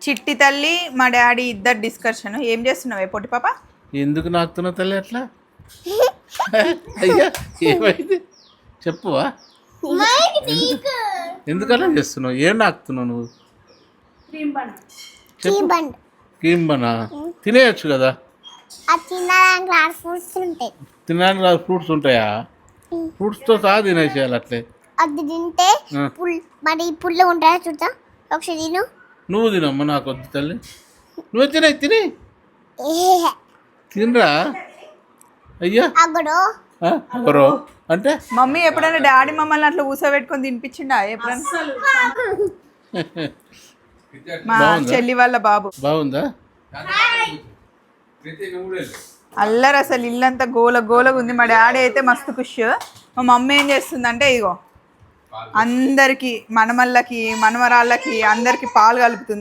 చిట్టి తల్లి మా డాడీ ఇద్దరు డిస్కషన్. ఏం చేస్తున్నావే పొట్టి పాప? ఎందుకు నాకుతున్నావు తల్లి అట్లా? అయ్యా ఏమైంది చెప్పువా? ఎందుకలా చేస్తున్నావు? ఏం నాకుతున్నావు నువ్వు? క్రీమ్ బనా తినేయచ్చు కదా. తినడానికి రాదు ఫ్రూట్స్ ఉంటాయా? ఫ్రూట్స్తో సహా తినేసేయాలి అట్లే. అది తింటే మరి పుల్ల ఉంటాయా చూద్దా ఒకసారి తిను. నువ్వు తినమ్మా, నాకు వద్దు తల్లి. నువ్వు తినే తిని తినరా అయ్యా. అగరో అంటే మమ్మీ ఎప్పుడైనా డాడీ మమ్మల్ని అట్లా కూర్చోబెట్టుకొని తినిపించిండా ఎప్పుడైనా? మా చెల్లి వాళ్ళ బాబు బాగుందా? అల్లరు అసలు ఇల్లంతా గోల గోలగా ఉంది. మా డాడీ అయితే మస్తు ఖుష్. మా మమ్మీ ఏం చేస్తుందంటే ఇగో అందరికి మనమళ్ళకి మనమరాళ్ళకి అందరికి పాలు కలుపుతుంది.